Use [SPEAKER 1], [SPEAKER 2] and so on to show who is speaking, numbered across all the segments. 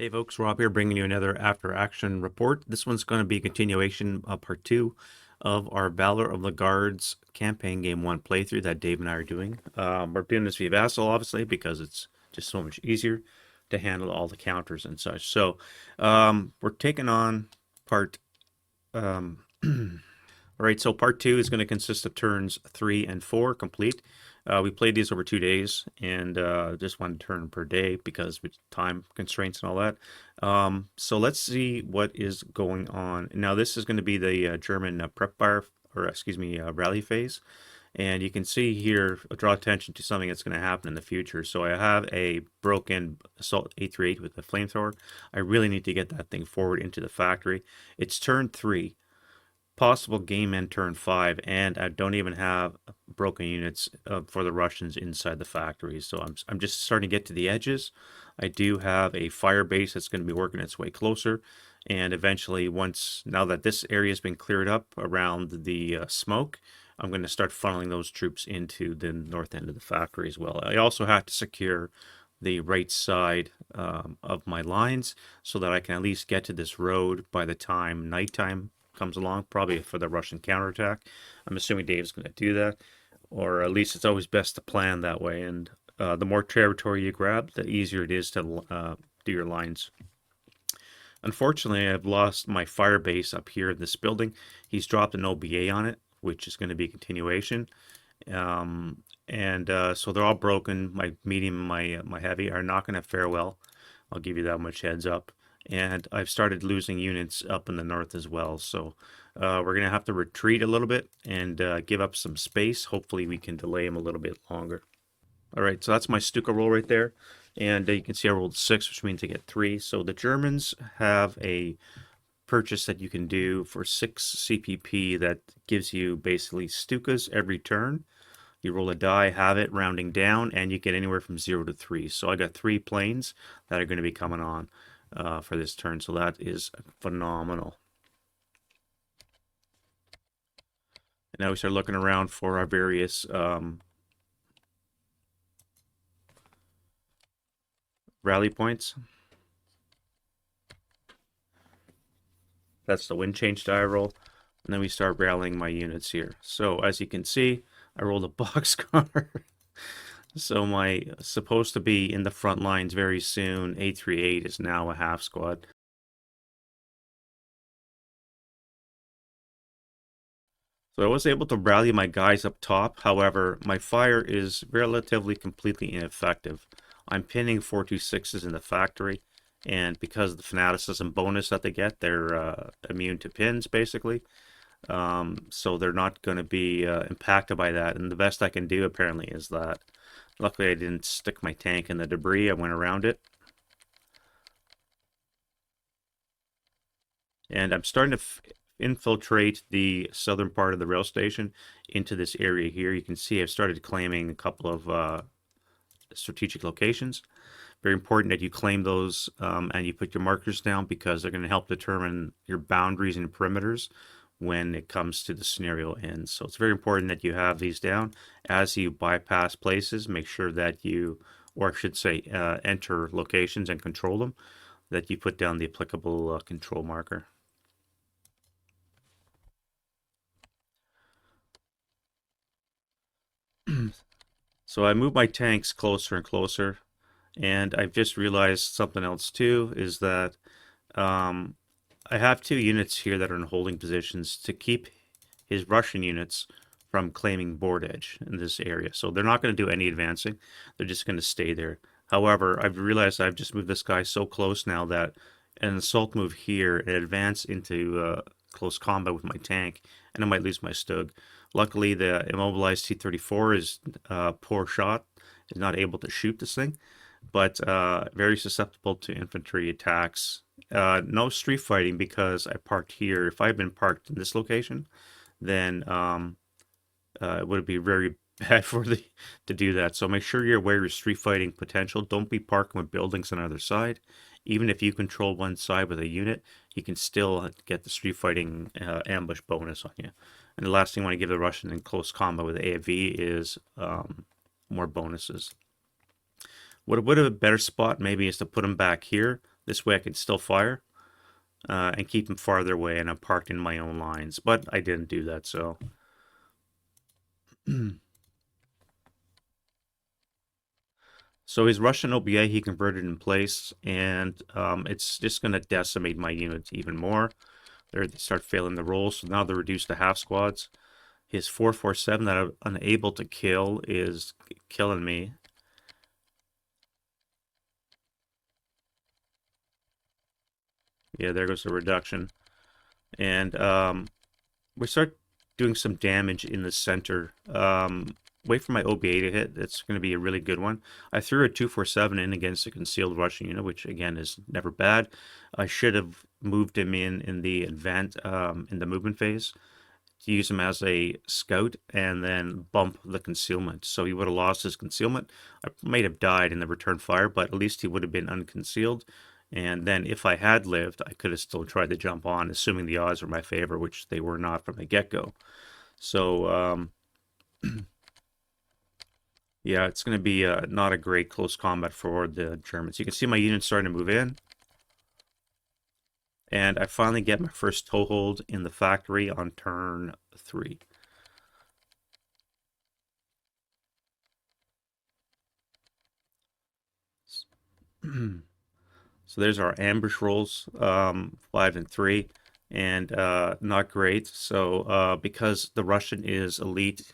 [SPEAKER 1] Hey folks, Rob here bringing you another after action report. This one's going to be a continuation of part 2 of our Valor of the Guards campaign game 1 playthrough that Dave and I are doing. We're doing this via HASL obviously because it's just so much easier to handle all the counters and such. So we're taking on part all right, so part 2 is going to consist of turns 3 and 4 complete. We played these over 2 days and just one turn per day because with time constraints and all that. So let's see what is going on. Now this is going to be the German prep fire, or excuse me, rally phase. And you can see here, draw attention to something that's going to happen in the future. So I have a broken Assault 838 with a flamethrower. I really need to get that thing forward into the factory. It's turn 3. Possible game end turn 5, and I don't even have broken units for the Russians inside the factory. So I'm just starting to get to the edges. I do have a fire base that's going to be working its way closer, and eventually now that this area has been cleared up around the smoke, I'm going to start funneling those troops into the north end of the factory as well. I also have to secure the right side of my lines so that I can at least get to this road by the time nighttime comes along, probably for the Russian counterattack. I'm assuming Dave's going to do that, or at least it's always best to plan that way. And the more territory you grab, the easier it is to do your lines. Unfortunately, I've lost my fire base up here in this building. He's dropped an OBA on it, which is going to be a continuation. So they're all broken. My medium and my heavy are not going to fare well. I'll give you that much heads up. And I've started losing units up in the north as well. So we're going to have to retreat a little bit and give up some space. Hopefully we can delay him a little bit longer. All right, so that's my Stuka roll right there. And you can see I rolled 6, which means I get 3. So the Germans have a purchase that you can do for 6 CPP that gives you basically Stukas every turn. You roll a die, have it, rounding down, and you get anywhere from 0 to 3. So I got 3 planes that are going to be coming on for this turn, so that is phenomenal. And now we start looking around for our various rally points. That's the wind change die roll. And then we start rallying my units here. So as you can see, I rolled a boxcar. So my supposed to be in the front lines very soon, 838 is now a half squad. So I was able to rally my guys up top. However, my fire is relatively completely ineffective. I'm pinning 426s in the factory, and because of the fanaticism bonus that they get, they're immune to pins basically. So they're not going to be impacted by that. And the best I can do apparently is that. Luckily, I didn't stick my tank in the debris. I went around it. And I'm starting to infiltrate the southern part of the rail station into this area here. You can see I've started claiming a couple of strategic locations. Very important that you claim those and you put your markers down because they're going to help determine your boundaries and perimeters when it comes to the scenario ends. So it's very important that you have these down. As you bypass places, make sure that you, or I should say, enter locations and control them, that you put down the applicable control marker. So I move my tanks closer and closer, and I've just realized something else too, is that I have 2 units here that are in holding positions to keep his Russian units from claiming board edge in this area. So they're not going to do any advancing. They're just going to stay there. However, I've realized I've just moved this guy so close now that an assault move here and advance into close combat with my tank, and I might lose my Stug. Luckily, the immobilized T-34 is a poor shot, is not able to shoot this thing, but very susceptible to infantry attacks. No street fighting because I parked here. If I had been parked in this location, then it would be very bad to do that. So make sure you're aware of your street fighting potential. Don't be parking with buildings on either side. Even if you control one side with a unit, you can still get the street fighting ambush bonus on you. And the last thing I want to give the Russian in close combat with the AFV is more bonuses. What a better spot maybe is to put them back here This way I could still fire and keep him farther away, and I'm parked in my own lines. But I didn't do that, so. So his Russian OBA he converted in place, and it's just going to decimate my units even more. They start failing the rolls, so now they're reduced to half squads. His 447 that I'm unable to kill is killing me. Yeah, there goes the reduction. And we start doing some damage in the center. Wait for my OBA to hit. That's going to be a really good one. I threw a 247 in against a concealed Russian unit, which again is never bad. I should have moved him in the in the movement phase to use him as a scout and then bump the concealment. So he would have lost his concealment. I might have died in the return fire, but at least he would have been unconcealed. And then if I had lived, I could have still tried to jump on, assuming the odds were my favor, which they were not from the get-go. So, yeah, it's going to be not a great close combat for the Germans. You can see my units starting to move in. And I finally get my first toehold in the factory on turn 3. So there's our ambush rolls, 5 and 3, and not great. So because the Russian is elite,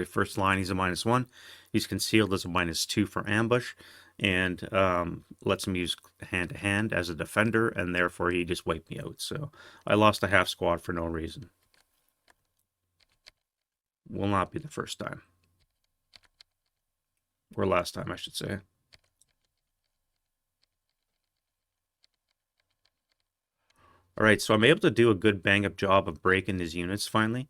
[SPEAKER 1] first line, he's a -1. He's concealed as a -2 for ambush, and lets him use hand to hand as a defender, and therefore he just wiped me out. So I lost a half squad for no reason. Will not be the first time, or last time, I should say. All right, so I'm able to do a good bang-up job of breaking his units finally,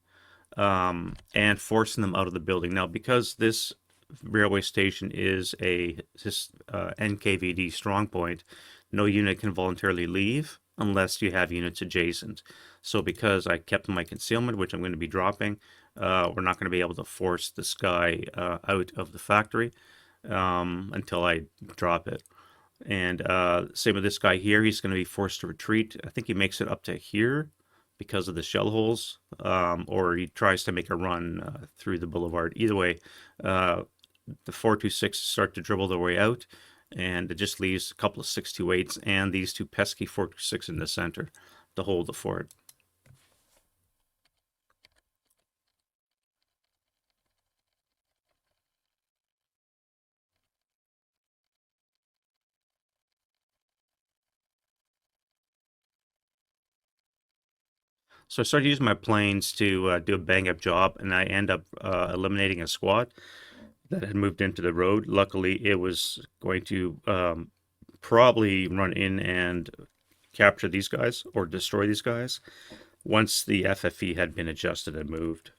[SPEAKER 1] and forcing them out of the building. Now, because this railway station is a NKVD strong point, no unit can voluntarily leave unless you have units adjacent. So because I kept my concealment, which I'm going to be dropping, we're not going to be able to force this guy out of the factory until I drop it. And same with this guy here. He's going to be forced to retreat. I think he makes it up to here because of the shell holes, or he tries to make a run through the boulevard. Either way, the 426 start to dribble their way out, and it just leaves a couple of 628s and these two pesky 426 in the center to hold the fort. So I started using my planes to do a bang-up job, and I end up eliminating a squad that had moved into the road. Luckily, it was going to probably run in and capture these guys or destroy these guys once the FFE had been adjusted and moved.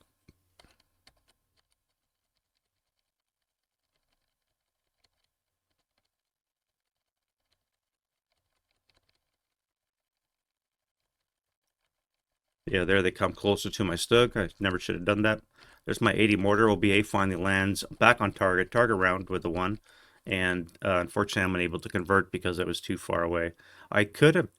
[SPEAKER 1] Yeah, there they come closer to my Stug. I never should have done that. There's my 80 mortar. OBA finally lands back on target round with the 1. And unfortunately, I'm unable to convert because it was too far away. I could have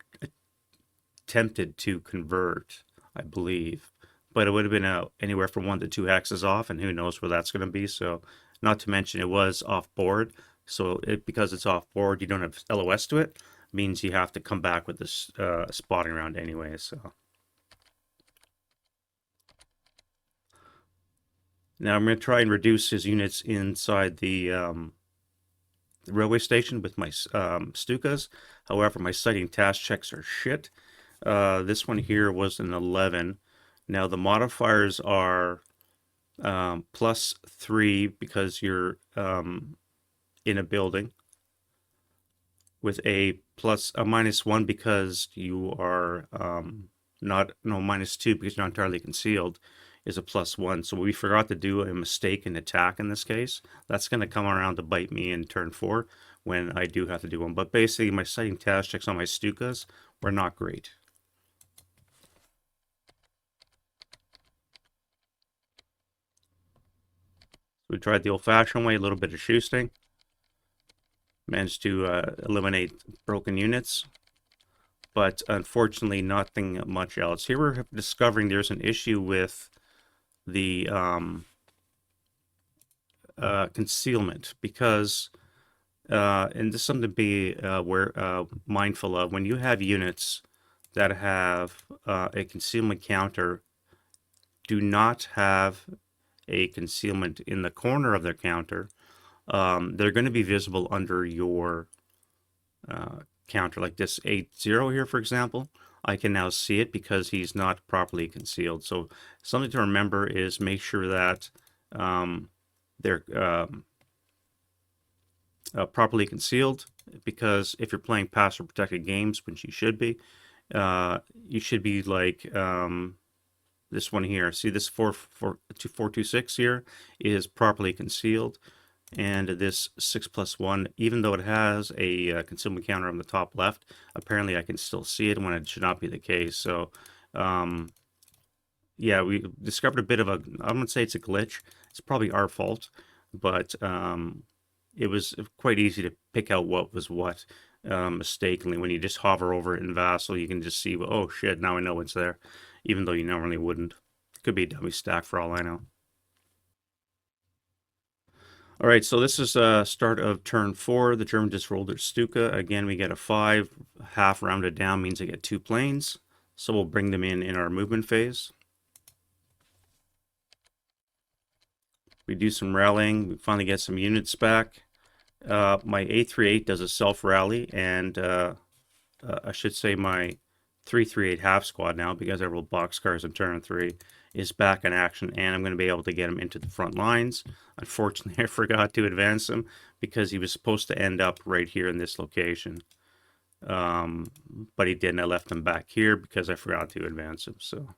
[SPEAKER 1] attempted to convert, I believe, but it would have been anywhere from 1 to 2 hexes off, and who knows where that's going to be. So, not to mention it was off board. So, because it's off board, you don't have LOS to it, means you have to come back with this spotting round anyway. So. Now I'm going to try and reduce his units inside the railway station with my Stukas. However, my sighting task checks are shit. This one here was an 11. Now the modifiers are +3 because you're in a building, with a -1 because you are -2 because you're not entirely concealed is a +1. So we forgot to do a mistake in attack in this case. That's going to come around to bite me in turn 4 when I do have to do one. But basically, my sighting task checks on my Stukas were not great. We tried the old-fashioned way, a little bit of shoosting. managed to eliminate broken units, but unfortunately nothing much else. Here we're discovering there's an issue with the concealment, because and this is something to be mindful of when you have units that have a concealment counter. Do not have a concealment in the corner of their counter. They're going to be visible under your counter, like this 8-0 here, for example. I can now see it because he's not properly concealed. So something to remember is make sure that they're properly concealed, because if you're playing password protected games, which you should be like this one here. See this 426 here is properly concealed, and this 6+1, even though it has a concealment counter on the top left, apparently I can still see it when it should not be the case. So yeah, we discovered a bit of a, I'm gonna say it's a glitch. It's probably our fault, but it was quite easy to pick out what was what mistakenly. When you just hover over it in Vassal, you can just see, oh shit, now I know it's there, even though you normally wouldn't. Could be a dummy stack for all I know. All right, so this is start of turn 4. The German just rolled their Stuka. Again, we get a 5. Half rounded down means I get 2 planes. So we'll bring them in our movement phase. We do some rallying. We finally get some units back. My 838 does a self-rally, and I should say my 338 half squad now, because I rolled boxcars in turn 3, is back in action, and I'm going to be able to get him into the front lines. Unfortunately, I forgot to advance him because he was supposed to end up right here in this location. But he didn't. I left him back here because I forgot to advance him, so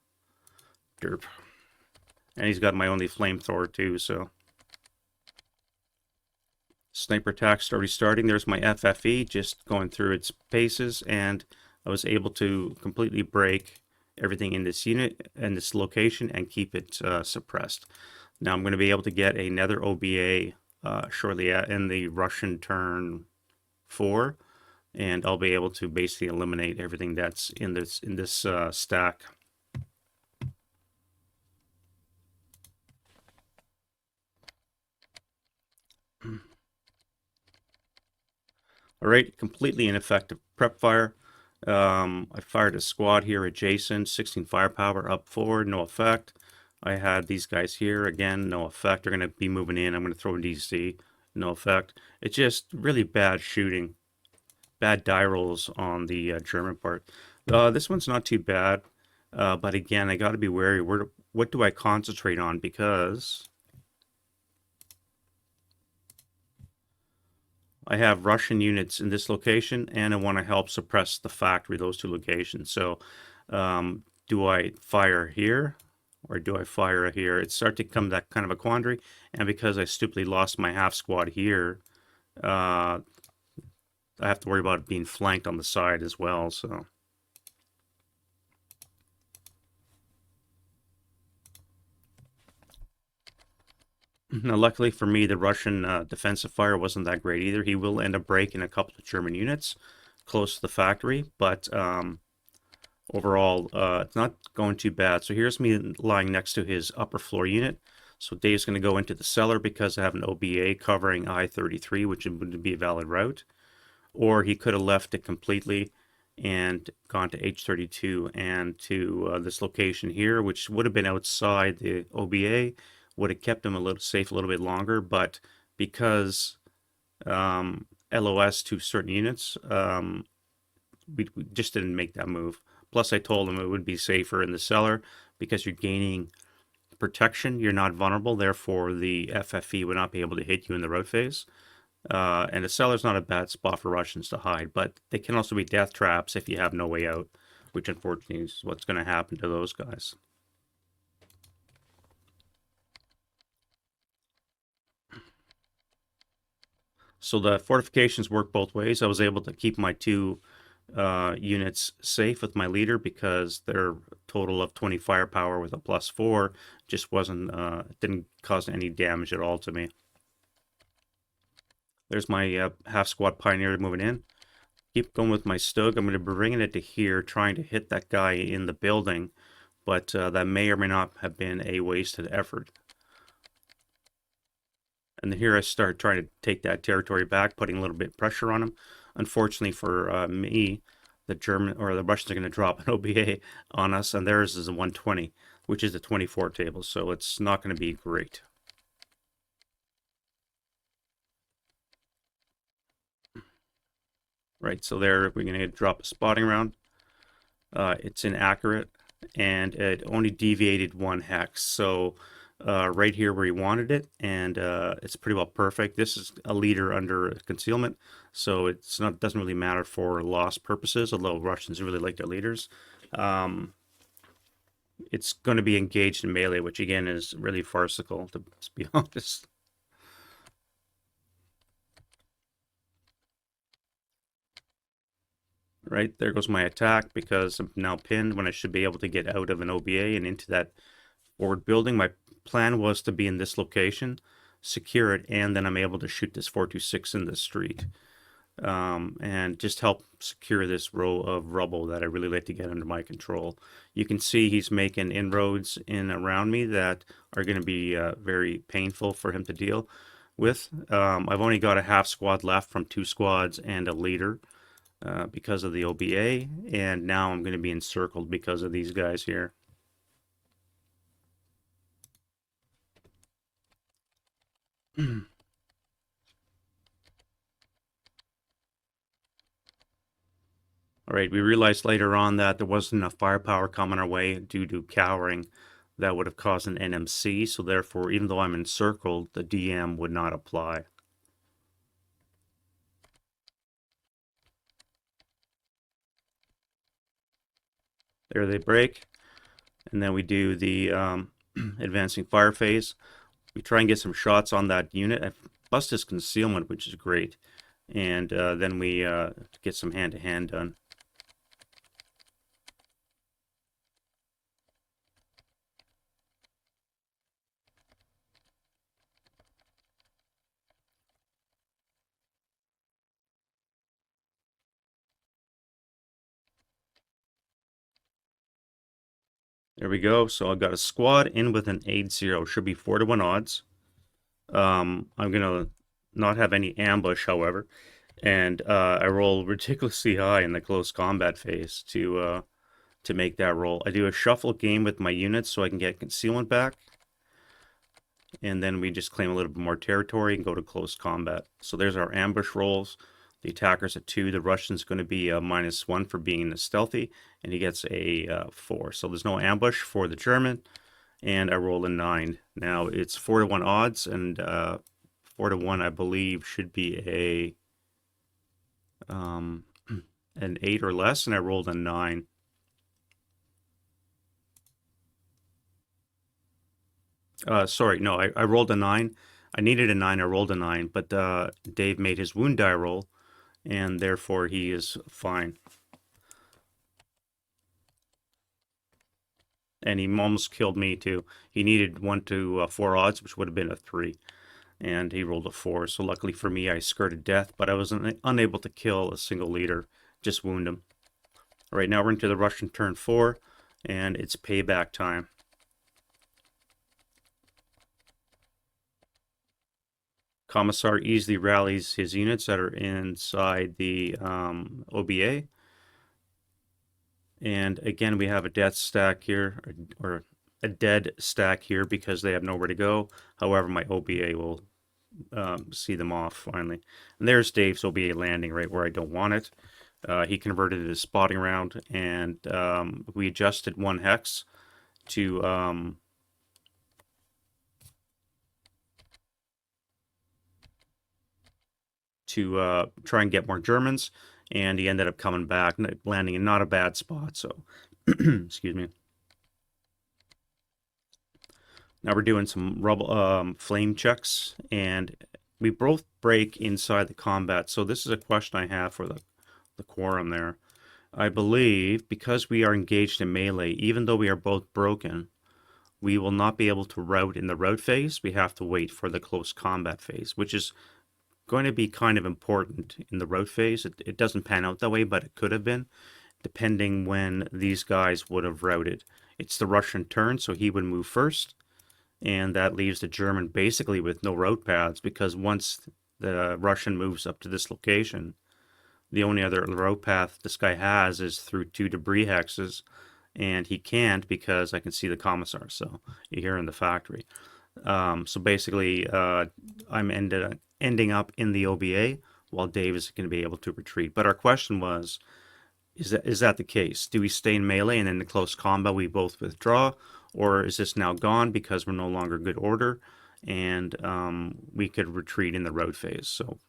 [SPEAKER 1] derp. And he's got my only flamethrower too, so. Sniper attack's already starting. There's my FFE just going through its paces, and I was able to completely break everything in this unit and this location and keep it suppressed. Now I'm going to be able to get another OBA shortly in the Russian turn 4, and I'll be able to basically eliminate everything that's in this stack. All right, completely ineffective prep fire. I fired a squad here adjacent, 16 firepower up forward, no effect. I had these guys here, again, no effect. They're going to be moving in. I'm going to throw in DC, no effect. It's just really bad shooting, bad die rolls on the German part. This one's not too bad, but again, I got to be wary. What do I concentrate on? Because I have Russian units in this location, and I want to help suppress the factory, those 2 locations. So do I fire here or do I fire here? It started to come that kind of a quandary, and because I stupidly lost my half squad here, I have to worry about it being flanked on the side as well. So now, luckily for me, the Russian defensive fire wasn't that great either. He will end up breaking a couple of German units close to the factory, but overall, it's not going too bad. So here's me lying next to his upper floor unit. So Dave's going to go into the cellar because I have an OBA covering I-33, which would be a valid route. Or he could have left it completely and gone to H32 and to this location here, which would have been outside the OBA, would have kept him a little safe a little bit longer. But because LOS to certain units, we just didn't make that move. Plus, I told him it would be safer in the cellar because you're gaining protection. You're not vulnerable. Therefore, the FFE would not be able to hit you in the road phase. And the cellar's not a bad spot for Russians to hide, but they can also be death traps if you have no way out, which unfortunately is what's going to happen to those guys. So the fortifications work both ways. I was able to keep my 2 units safe with my leader because their total of 20 firepower with a +4 just didn't cause any damage at all to me. There's my half squad pioneer moving in. Keep going with my Stug. I'm going to be bringing it to here, trying to hit that guy in the building, but that may or may not have been a wasted effort. And then here I start trying to take that territory back, putting a little bit of pressure on him. Unfortunately for me, the German or the Russians are going to drop an OBA on us, and theirs is a 120, which is the 24 table, so it's not going to be great. Right, so there we're going to drop a spotting round. It's inaccurate, and it only deviated 1 hex. So right here where he wanted it, and it's pretty well perfect. This is a leader under concealment, so it's not doesn't really matter for loss purposes, although Russians really like their leaders. It's going to be engaged in melee, which again is really farcical, to be honest. Right, there goes my attack because I'm now pinned when I should be able to get out of an OBA and into that forward building. My plan was to be in this location, secure it, and then I'm able to shoot this 426 in the street. And just help secure this row of rubble that I really like to get under my control. You can see he's making inroads in around me that are going to be very painful for him to deal with. I've only got a half squad left from 2 squads and a leader because of the OBA, and now I'm going to be encircled because of these guys here. All right, we realized later on that there wasn't enough firepower coming our way due to cowering that would have caused an NMC, so therefore, even though I'm encircled, the DM would not apply. There they break, and then we do the advancing fire phase. We try and get some shots on that unit. I bust his concealment, which is great, and then we get some hand-to-hand done. There we go. So I've got a squad in with an 8-0. Should be 4-1 odds. I'm gonna not have any ambush, however, and I roll ridiculously high in the close combat phase to make that roll. I do a shuffle game with my units so I can get concealment back, and then we just claim a little bit more territory and go to close combat. So there's our ambush rolls. The attacker's at 2. The Russian's going to be a -1 for being stealthy, and he gets a 4. So there's no ambush for the German, and I roll a 9. Now it's 4-1 odds, and 4-1 I believe should be a an 8 or less, and I rolled a 9. Sorry, no, I rolled a 9. I needed a 9, I rolled a 9, but Dave made his wound die roll, and therefore he is fine. And he almost killed me too. He needed 1 to 4 odds, which would have been a 3, and he rolled a 4. So luckily for me, I skirted death, but I was unable to kill a single leader, just wound him. All right, now we're into the Russian turn 4, and it's payback time. Commissar easily rallies his units that are inside the OBA. And again, we have a death stack here, or a dead stack here because they have nowhere to go. However, my OBA will see them off finally. And there's Dave's OBA landing right where I don't want it. He converted it to spotting round, and we adjusted 1 hex to try and get more Germans, and he ended up coming back, landing in not a bad spot. So, excuse me. Now we're doing some rubble, flame checks, and we both break inside the combat. So this is a question I have for the quorum there. I believe because we are engaged in melee, even though we are both broken, we will not be able to rout in the rout phase. We have to wait for the close combat phase, which is going to be kind of important in the route phase. It doesn't pan out that way, but it could have been, depending when these guys would have routed. It's the Russian turn, so he would move first, and that leaves the German basically with no route paths, because once the Russian moves up to this location, the only other route path this guy has is through 2 debris hexes, and he can't because I can see the commissar, so you're here in the factory. So basically, I'm ending up in the OBA while Dave is going to be able to retreat. But our question was, is that the case? Do we stay in melee and in the close combat we both withdraw, or is this now gone because we're no longer good order and we could retreat in the road phase? So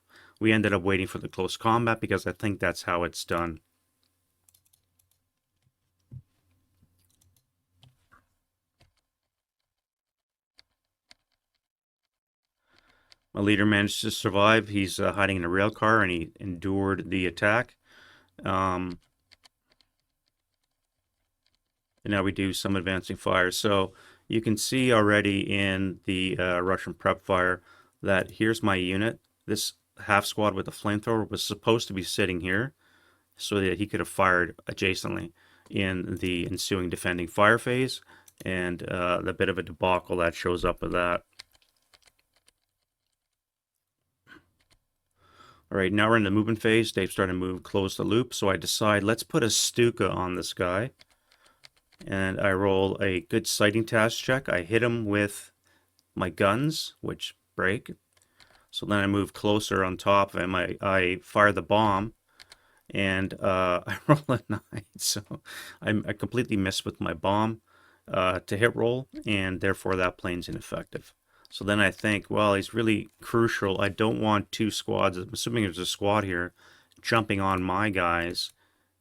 [SPEAKER 1] we ended up waiting for the close combat because I think that's how it's done. My leader managed to survive. He's hiding in a rail car and he endured the attack. And now we do some advancing fire. So you can see already in the Russian prep fire that here's my unit. This half squad with the flamethrower was supposed to be sitting here so that he could have fired adjacently in the ensuing defending fire phase, and the bit of a debacle that shows up with that. All right, now we're in the movement phase. Dave's starting to move, close the loop, so I decide let's put a Stuka on this guy. And I roll a good sighting task check. I hit him with my guns, which break. So then I move closer on top of him. I fire the bomb, and I roll a 9. So I completely missed with my bomb to hit roll, and therefore that plane's ineffective. So then I think, well, he's really crucial. I don't want 2 squads, I'm assuming there's a squad here, jumping on my guys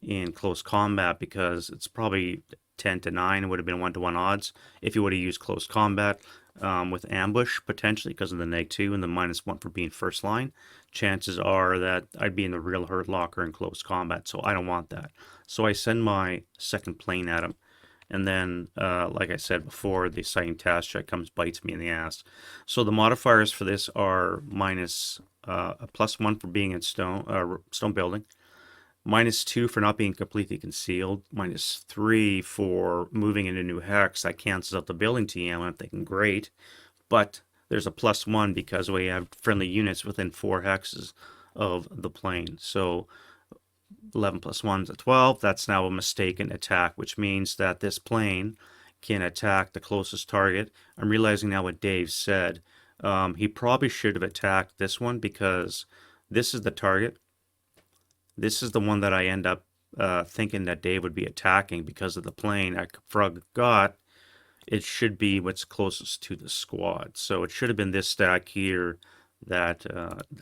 [SPEAKER 1] in close combat, because it's probably 10 to 9. It would have been 1-to-1 odds if you would have used close combat with ambush, potentially because of the -2 and the -1 for being first line. Chances are that I'd be in the real hurt locker in close combat, so I don't want that. So I send my second plane at him. And then, like I said before, the sighting task check comes, bites me in the ass. So the modifiers for this are minus a +1 for being in stone building, -2 for not being completely concealed, -3 for moving into new hex. That cancels out the building TM. I'm thinking great, but there's a +1 because we have friendly units within 4 hexes of the plane. So 11 + 1 is 12. That's now a mistaken attack, which means that this plane can attack the closest target. I'm realizing now what Dave said. He probably should have attacked this one because this is the target. This is the one that I end up thinking that Dave would be attacking because of the plane. I forgot it should be what's closest to the squad. So it should have been this stack here that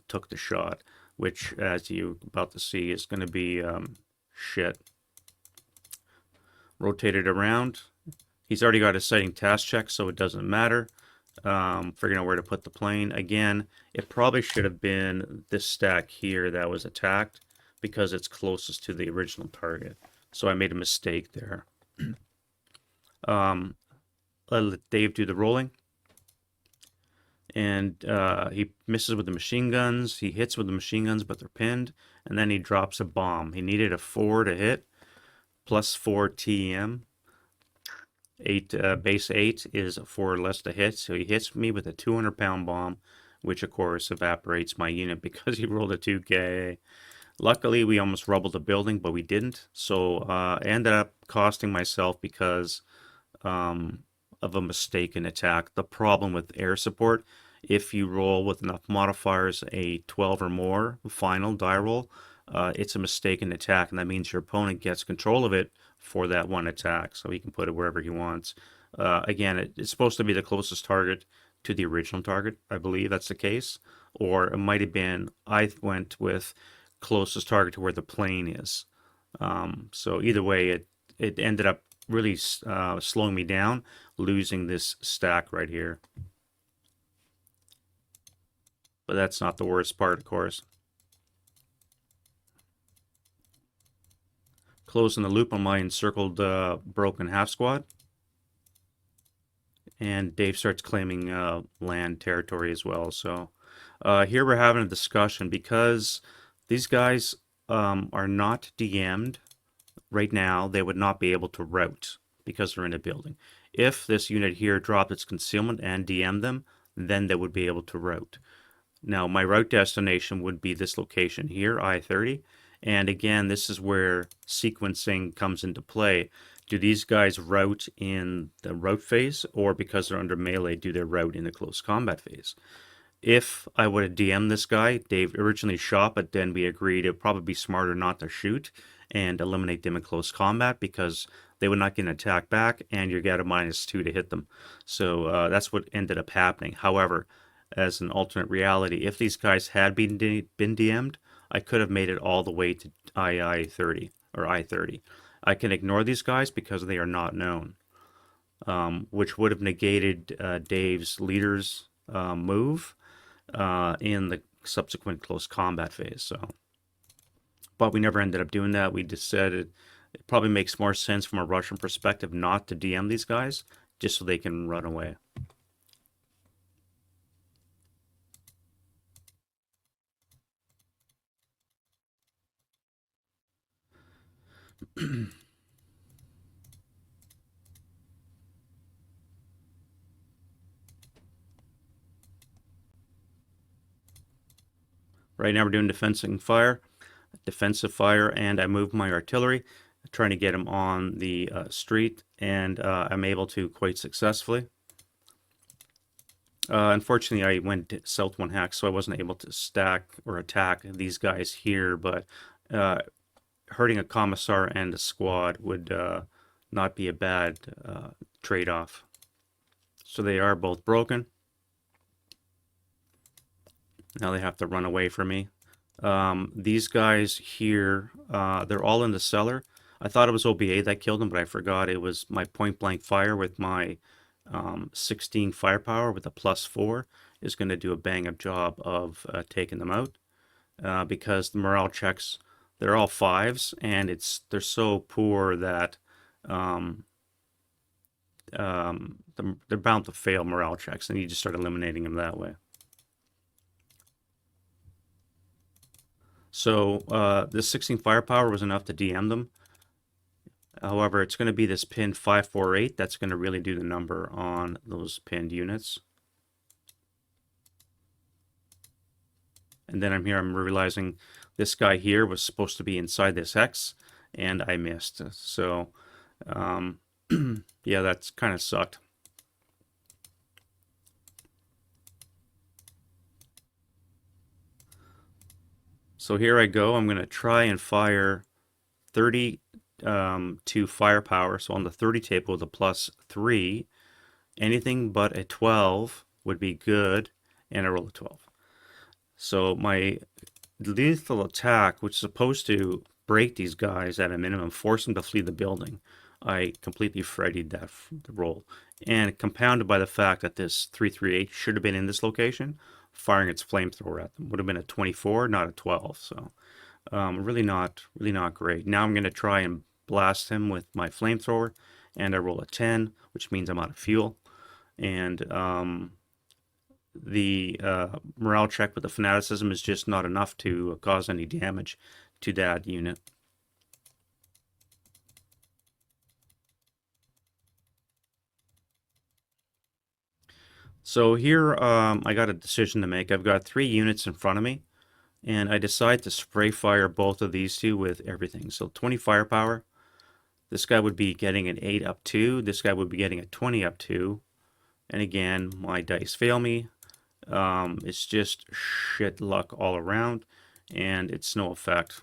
[SPEAKER 1] took the shot, which, as you're about to see, is going to be shit. Rotate it around. He's already got a sighting task check, so it doesn't matter. Figuring out where to put the plane. Again, it probably should have been this stack here that was attacked because it's closest to the original target. So I made a mistake there. Let Dave do the rolling. And he misses with the machine guns. He hits with the machine guns, but they're pinned. And then he drops a bomb. He needed a 4 to hit, +4 TEM. Base 8 is 4 or less to hit. So he hits me with a 200-pound bomb, which of course evaporates my unit because he rolled a 2K. Luckily, we almost rubbled the building, but we didn't. So I ended up costing myself because of a mistaken attack. The problem with air support, if you roll with enough modifiers, a 12 or more final die roll, it's a mistaken attack, and that means your opponent gets control of it for that one attack, so he can put it wherever he wants. Again, it's supposed to be the closest target to the original target. I believe that's the case. Or it might have been, I went with closest target to where the plane is. So either way, it ended up really slowing me down, losing this stack right here. But that's not the worst part, of course. Closing the loop on my encircled broken half squad. And Dave starts claiming land territory as well. So Here we're having a discussion because these guys are not DM'd right now. They would not be able to route because they're in a building. If this unit here dropped its concealment and DM'd them, then they would be able to route. Now, my route destination would be this location here, I-30. And again, this is where sequencing comes into play. Do these guys route in the route phase, or because they're under melee, do they route in the close combat phase? If I would have DM'd this guy, Dave originally shot, but then we agreed it would probably be smarter not to shoot and eliminate them in close combat because they would not get an attack back and you get a -2 to hit them. So that's what ended up happening. However, as an alternate reality, if these guys had been DM'd, I could have made it all the way to II-30 or I-30. I can ignore these guys because they are not known, which would have negated Dave's leader's move in the subsequent close combat phase. So, but we never ended up doing that. We decided it probably makes more sense from a Russian perspective not to DM these guys, just so they can run away. Right now we're doing defensive fire, and I move my artillery, trying to get them on the street, and I'm able to quite successfully. Unfortunately, I went south one hack, so I wasn't able to stack or attack these guys here, but hurting a commissar and a squad would not be a bad trade-off. So they are both broken. Now they have to run away from me. These guys here, they're all in the cellar. I thought it was OBA that killed them, but I forgot it was my point-blank fire with my 16 firepower with a +4 is going to do a bang-up job of taking them out because the morale checks, they're all 5s, and they're so poor that they're bound to fail morale checks, and you just start eliminating them that way. So this 16 firepower was enough to DM them. However, it's going to be this pin 548 that's going to really do the number on those pinned units. And then I'm realizing this guy here was supposed to be inside this hex, and I missed. So, yeah, that's kind of sucked. So here I go. I'm going to try and fire 32 firepower. So on the 30 table with a +3, anything but a 12 would be good, and I roll a 12. So my lethal attack, which is supposed to break these guys at a minimum, force them to flee the building, I completely Freddy'd that roll. And compounded by the fact that this 338 should have been in this location, firing its flamethrower at them would have been a 24, not a 12. So really not great. Now I'm going to try and blast him with my flamethrower, and I roll a 10, which means I'm out of fuel. And the morale check with the fanaticism is just not enough to cause any damage to that unit. So here I got a decision to make. I've got 3 units in front of me, and I decide to spray fire both of these two with everything. So 20 firepower. This guy would be getting an 8 up 2. This guy would be getting a 20 up 2. And again, my dice fail me. It's just shit luck all around, and it's no effect.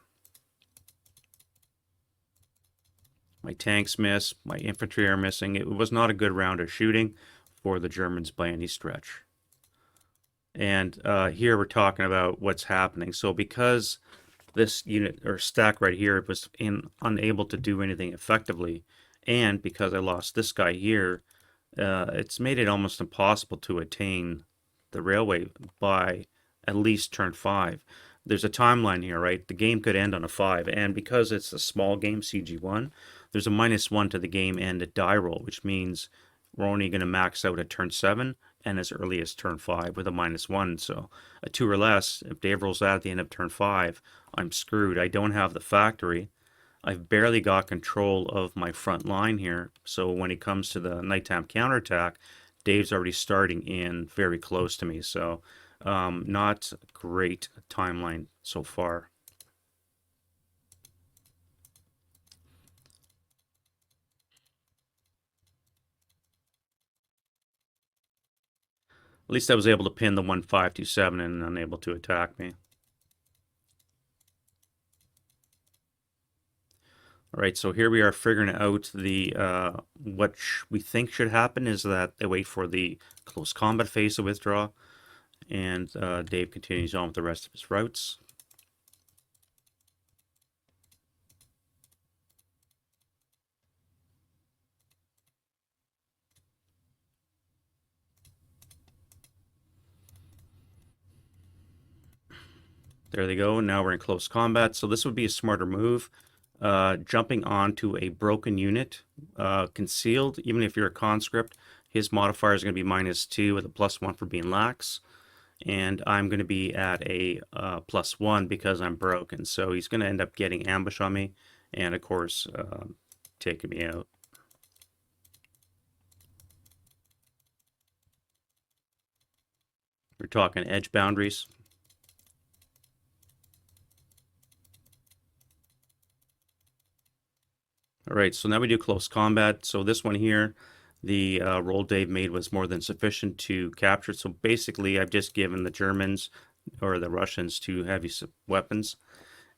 [SPEAKER 1] My tanks miss. My infantry are missing. It was not a good round of shooting for the Germans by any stretch. And here we're talking about what's happening. So because this unit or stack right here was unable to do anything effectively, and because I lost this guy here, it's made it almost impossible to attain the railway by at least turn 5. There's a timeline here, right? The game could end on a 5, and because it's a small game, CG1, there's a -1 to the game end at die roll, which means we're only going to max out at turn 7. and as early as turn 5 with a -1. So a 2 or less, if Dave rolls out at the end of turn 5, I'm screwed. I don't have the factory. I've barely got control of my front line here. So when it comes to the nighttime counterattack, Dave's already starting in very close to me. So not great timeline so far. At least I was able to pin the 1527 and unable to attack me. All right, so here we are figuring out the what we think should happen is that they wait for the close combat phase to withdraw, and Dave continues on with the rest of his routes. There they go. Now we're in close combat, so this would be a smarter move. Jumping onto a broken unit, concealed, even if you're a conscript, his modifier is going to be -2 with a +1 for being lax. And I'm going to be at a +1 because I'm broken. So he's going to end up getting ambush on me and, of course, taking me out. We're talking edge boundaries. All right, so now we do close combat. So this one here, the roll Dave made was more than sufficient to capture. So basically, I've just given the Germans or the Russians 2 heavy weapons,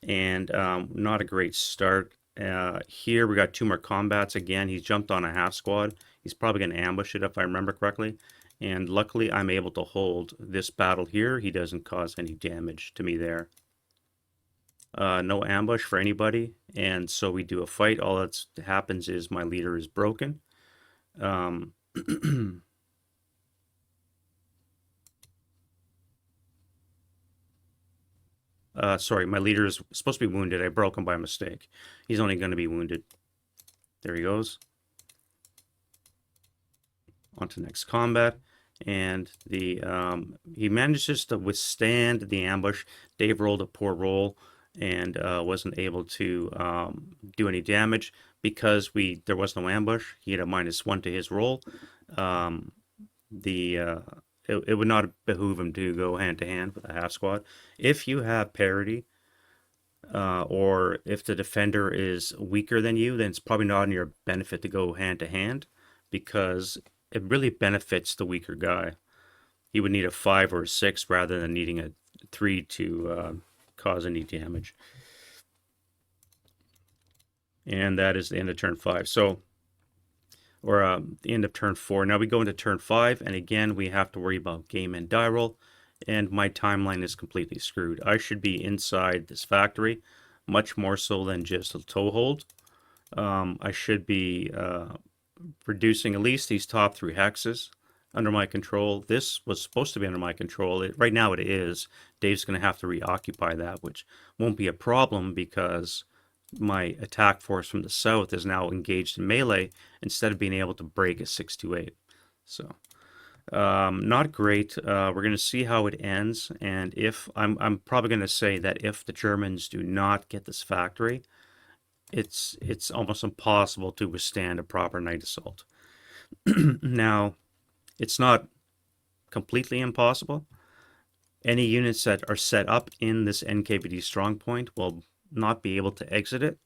[SPEAKER 1] and not a great start. Here we got 2 more combats. Again, he's jumped on a half squad. He's probably going to ambush it if I remember correctly. And luckily, I'm able to hold this battle here. He doesn't cause any damage to me there. No ambush for anybody, and so we do a fight. All that happens is my leader is broken. Sorry, my leader is supposed to be wounded. I broke him by mistake. He's only going to be wounded. There he goes. On to next combat. And the he manages to withstand the ambush. Dave rolled a poor roll and wasn't able to do any damage because there was no ambush. He had a -1 to his roll. It would not behoove him to go hand to hand with a half squad. If you have parity, or if the defender is weaker than you, then it's probably not in your benefit to go hand to hand because it really benefits the weaker guy. He would need a 5 or a 6 rather than needing a 3 to cause any damage. And that is the end of turn 5. So, or the end of turn 4. Now we go into turn 5, and again we have to worry about game and die roll, and my timeline is completely screwed. I should be inside this factory, much more so than just a toehold. I should be reducing at least these top 3 hexes under my control. This was supposed to be under my control. Right now it is. Dave's going to have to reoccupy that, which won't be a problem because my attack force from the south is now engaged in melee instead of being able to break a 628. So not great. We're going to see how it ends, and if I'm probably going to say that if the Germans do not get this factory, it's almost impossible to withstand a proper night assault. Now, it's not completely impossible. Any units that are set up in this NKVD strongpoint will not be able to exit it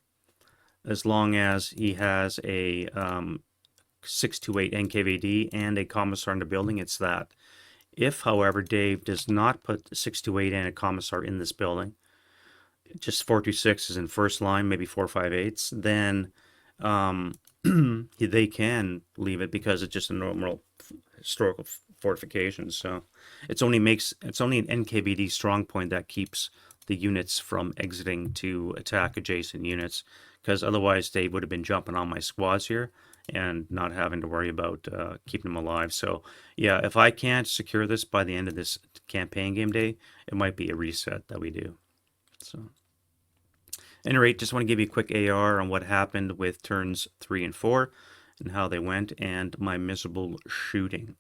[SPEAKER 1] as long as he has a 628 NKVD and a commissar in the building. It's that. If, however, Dave does not put the 628 and a commissar in this building, just 426 is in first line, maybe 458s, then they can leave it because it's just a normal historical fortification. So it's only an NKVD strong point that keeps the units from exiting to attack adjacent units, because otherwise they would have been jumping on my squads here and not having to worry about keeping them alive. So yeah, if I can't secure this by the end of this campaign game day, it might be a reset that we do. So at any rate, just want to give you a quick AR on what happened with turns 3 and 4 and how they went and my miserable shooting.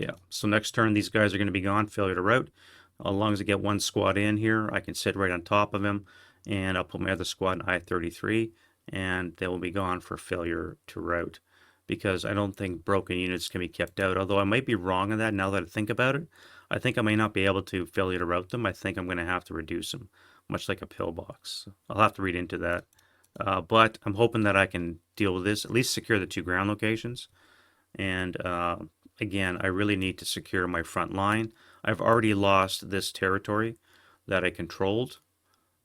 [SPEAKER 1] Yeah. So next turn, these guys are going to be gone. Failure to route. As long as I get one squad in here, I can sit right on top of him, and I'll put my other squad in I-33, and they will be gone for failure to route. Because I don't think broken units can be kept out. Although I might be wrong on that now that I think about it. I think I may not be able to failure to route them. I think I'm going to have to reduce them, much like a pillbox. I'll have to read into that. But I'm hoping that I can deal with this, at least secure the 2 ground locations. And again, I really need to secure my front line. I've already lost this territory that I controlled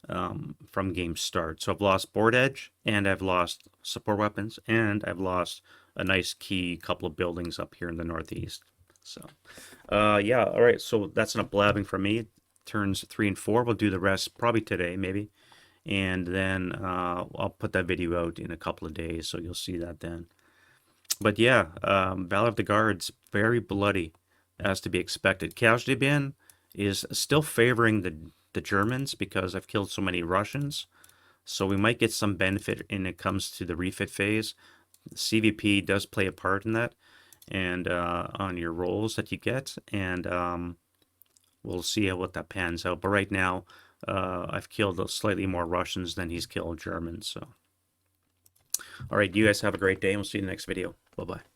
[SPEAKER 1] from game start. So I've lost board edge, and I've lost support weapons, and I've lost a nice key couple of buildings up here in the northeast. So yeah, all right. So that's enough blabbing from me. Turns 3 and 4. We'll do the rest probably today, maybe. And then I'll put that video out in a couple of days, so you'll see that then. But yeah, Valor of the Guards, very bloody, as to be expected. Casualty bin is still favoring the Germans because I've killed so many Russians. So we might get some benefit when it comes to the refit phase. CVP does play a part in that, and on your rolls that you get, and we'll see what that pans out. But right now, I've killed slightly more Russians than he's killed Germans. So, all right, you guys have a great day, and we'll see you in the next video. Bye bye.